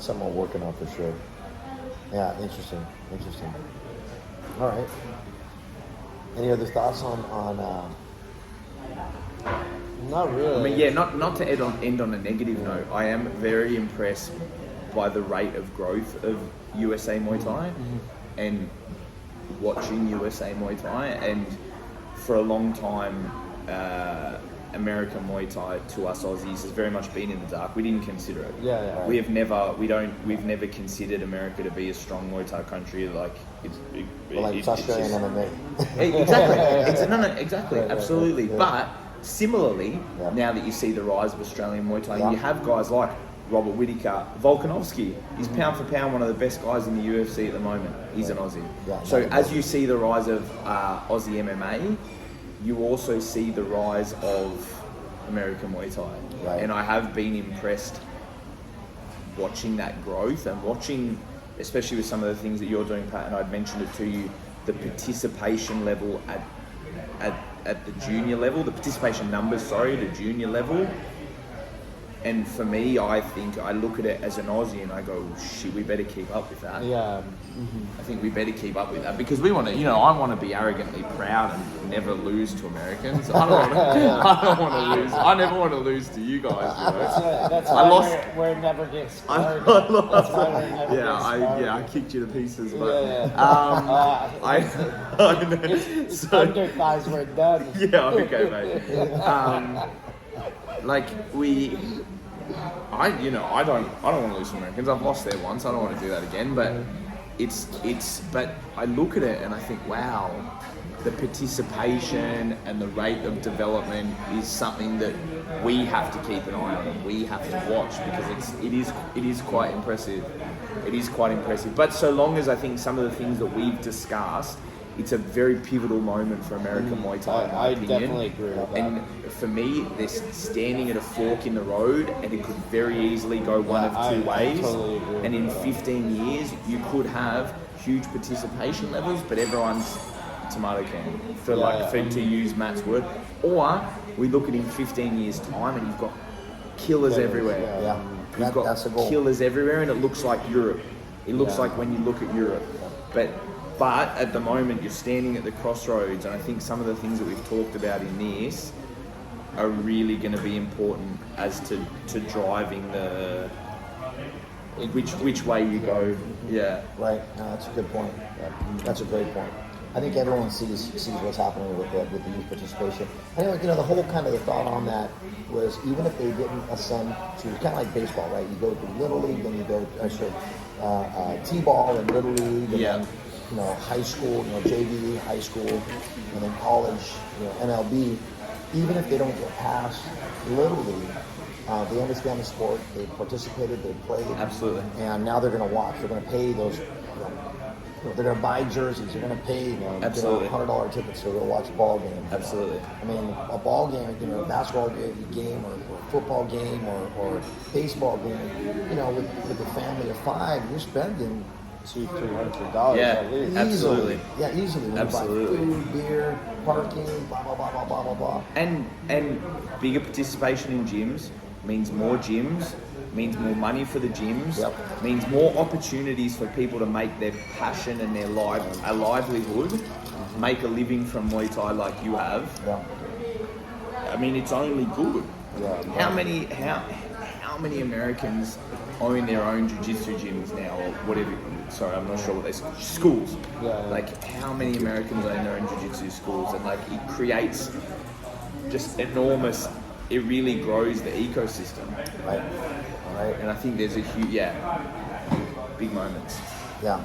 Speaker 1: something we're working on for sure. Yeah, interesting. All right. Any other thoughts on
Speaker 2: Not really.
Speaker 3: I mean, yeah, not to end on a negative note. I am very impressed by the rate of growth of USA Muay Thai and watching USA Muay Thai. And for a long time, American Muay Thai to us Aussies has very much been in the dark. We didn't consider it.
Speaker 2: Yeah. Right.
Speaker 3: We've never considered America to be a strong Muay Thai country. Like
Speaker 1: it's Australian MMA?
Speaker 3: Exactly. Exactly,
Speaker 1: Right,
Speaker 3: absolutely.
Speaker 1: right.
Speaker 3: But similarly, now that you see the rise of Australian Muay Thai, you have guys like Robert Whittaker, Volkanovski. He's pound for pound one of the best guys in the UFC at the moment. He's an Aussie.
Speaker 1: Yeah,
Speaker 3: so as you see the rise of Aussie MMA, you also see the rise of American Muay Thai.
Speaker 1: Right.
Speaker 3: And I have been impressed watching that growth, and watching, especially with some of the things that you're doing, Pat, and I'd mentioned it to you, the participation level at the junior level, the participation numbers, the junior level. And for me, I think I look at it as an Aussie and I go, shit, we better keep up with that.
Speaker 2: Yeah.
Speaker 3: I think we better keep up with that, because we want to, I want to be arrogantly proud and never lose to Americans. I don't want to lose. I never want to lose to you guys.
Speaker 2: That's
Speaker 3: I
Speaker 2: why
Speaker 3: lost.
Speaker 2: we're never get scarred.
Speaker 3: I lost.
Speaker 2: That's why we're never get scarred.
Speaker 3: I kicked you to pieces, but
Speaker 2: Yeah.
Speaker 3: I know.
Speaker 2: It's under thighs, we're done.
Speaker 3: Yeah, okay, mate. I don't want to lose to Americans. I've lost there once. I don't want to do that again. But but I look at it and I think, wow, the participation and the rate of development is something that we have to keep an eye on and we have to watch, because it is quite impressive. It is quite impressive. But so long as I think some of the things that we've discussed, it's a very pivotal moment for American Muay Thai, in my opinion.
Speaker 2: Definitely agree with that.
Speaker 3: And for me, they're standing at a fork in the road, and it could very easily go one of two ways.
Speaker 2: Totally agree with
Speaker 3: and in
Speaker 2: that.
Speaker 3: 15 years, you could have huge participation levels, but everyone's tomato can, to use Matt's word. Or we look at in 15 years' time, and you've got killers everywhere.
Speaker 1: Yeah.
Speaker 3: You've got
Speaker 1: That's the goal.
Speaker 3: killers everywhere, and it looks like Europe. It looks like when you look at Europe. But at the moment, you're standing at the crossroads, and I think some of the things that we've talked about in this are really going to be important as to driving the which way you go. Yeah.
Speaker 1: Right. No, that's a good point. That's a great point. I think everyone sees what's happening with the youth participation. Anyway, you know, the whole kind of the thought on that was even if they didn't ascend to kind of like baseball, right? You go through Little League, then you go T-ball and Little League, and then you know high school, you know JV, high school, and then college, you know MLB. Even if they don't get past Little League, they understand the sport. They participated. They played.
Speaker 3: Absolutely.
Speaker 1: And now they're going to watch. They're going to pay those. They're going to buy jerseys. They're going to pay
Speaker 3: Absolutely.
Speaker 1: $100 tickets to go watch a ball game.
Speaker 3: Absolutely.
Speaker 1: I mean, a ball game, you know, a basketball game or a football game or baseball game, you know, with a family of 5, you're spending
Speaker 2: $200-$300
Speaker 3: Yeah,
Speaker 2: at least.
Speaker 3: absolutely.
Speaker 1: Yeah, easily. When
Speaker 3: Absolutely.
Speaker 1: You buy food, beer, parking, blah, blah, blah, blah, blah, blah, blah.
Speaker 3: And bigger participation in gyms means more gyms, means more money for the gyms, means more opportunities for people to make their passion and their life a livelihood, make a living from Muay Thai like you have.
Speaker 1: Yeah.
Speaker 3: I mean, it's only good.
Speaker 2: Yeah,
Speaker 3: How many Americans own their own jiu-jitsu gyms now, or whatever? Sorry, I'm not sure what they schools.
Speaker 2: Yeah.
Speaker 3: Like, how many Americans own their own jiu-jitsu schools? And like, it creates just enormous. It really grows the ecosystem.
Speaker 1: Right. Right.
Speaker 3: And I think there's a huge, big moments.
Speaker 1: Yeah,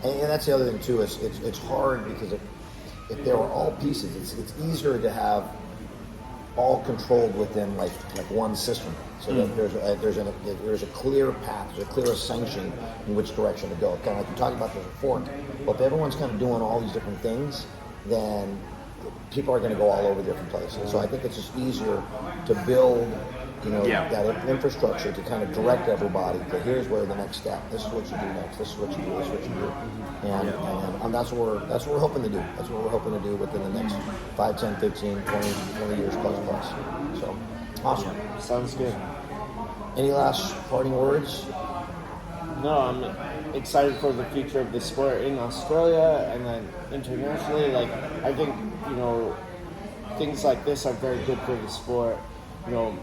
Speaker 1: and that's the other thing too. Is it's hard because if there were all pieces, it's easier to have all controlled within like one system. So that there's a clear path, there's a clear sanction in which direction to go. Kind of like you're talking about there's a fork. But if everyone's kind of doing all these different things, then people are going to go all over different places. So I think it's just easier to build, you know, that infrastructure to kind of direct everybody to here's where the next step. This is what you do next. This is what you do. This is what you do. And that's what we're hoping to do. That's what we're hoping to do within the next 5, 10, 15, 20 years plus. So awesome.
Speaker 2: Sounds good.
Speaker 1: Any last parting words?
Speaker 2: No, I'm excited for the future of the sport in Australia and then internationally. Like, I think, you know, things like this are very good for the sport. You know,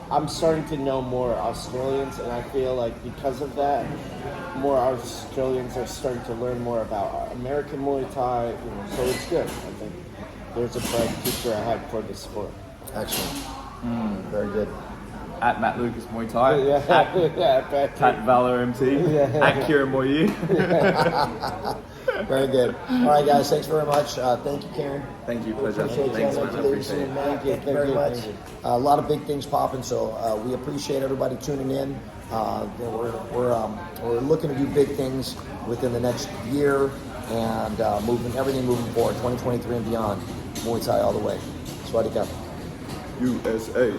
Speaker 2: I'm starting to know more Australians, and I feel like because of that, more Australians are starting to learn more about American Muay Thai. You know, so it's good. I think there's a bright future ahead for the sport.
Speaker 1: Excellent. Very good.
Speaker 3: At Matt Lucas Muay Thai,
Speaker 2: At
Speaker 3: Pat Valor MT, at Kieran Moyu.
Speaker 1: Very good. All right, guys. Thanks very much. Thank you, Kieran.
Speaker 3: Thank you, pleasure.
Speaker 1: Appreciate
Speaker 3: Thanks,
Speaker 1: you.
Speaker 3: man. I appreciate it.
Speaker 1: Thank you very much. A lot of big things popping, so we appreciate everybody tuning in. We're looking to do big things within the next year and everything moving forward, 2023 and beyond. Muay Thai all the way. Swadika.
Speaker 3: USA.